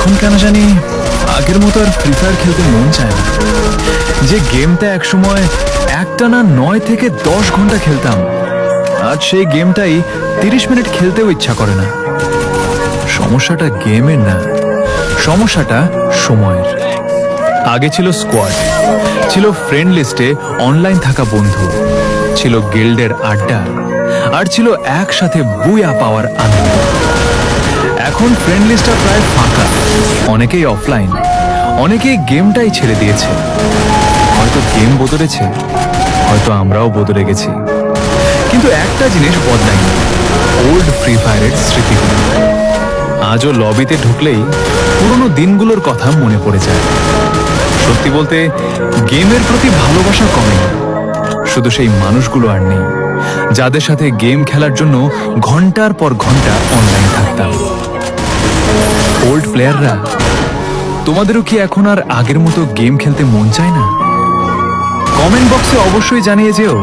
এখন কেন জানি আগের মতো আর ফ্রি ফায়ার খেলতে মন চায় না। যে গেমটা একসময় একটানা 9 থেকে 10 ঘন্টা খেলতাম, আজ সেই গেমটাই 30 মিনিট খেলতেও ইচ্ছা করে না। সমস্যাটা গেমের না, সমস্যাটা সময়ের। আগে ছিল স্কোয়াড, ছিল ফ্রেন্ড লিস্টে অনলাইন থাকা বন্ধু, ছিল গিল্ডের আড্ডা, আর ছিল একসাথে বুয়া পাওয়ার আনন্দ। এখন ফ্রেন্ড লিস্টটা প্রায় ফাঁকা, অনেকেই অফলাইন, অনেকেই গেমটাই ছেড়ে দিয়েছে। হয়তো গেম বদলেছে, হয়তো আমরাও বদলে গেছি, কিন্তু একটা জিনিস বদলায়নি, ওল্ড ফ্রি ফায়ারের স্মৃতিগুলো। আজও লবিতে ঢুকলেই পুরনো দিনগুলোর কথা মনে পড়ে যায়। সত্যি বলতে গেমের প্রতি ভালোবাসা কমেনি, শুধু সেই মানুষগুলো আর নেই যাদের সাথে গেম খেলার জন্য ঘন্টার পর ঘন্টা অনলাইন থাকতাম। ওল্ড প্লেয়াররা, তোমাদেরও কি এখন আর আগের মতো গেম খেলতে মন চায় না? কমেন্ট বক্সে অবশ্যই জানিয়ে যেও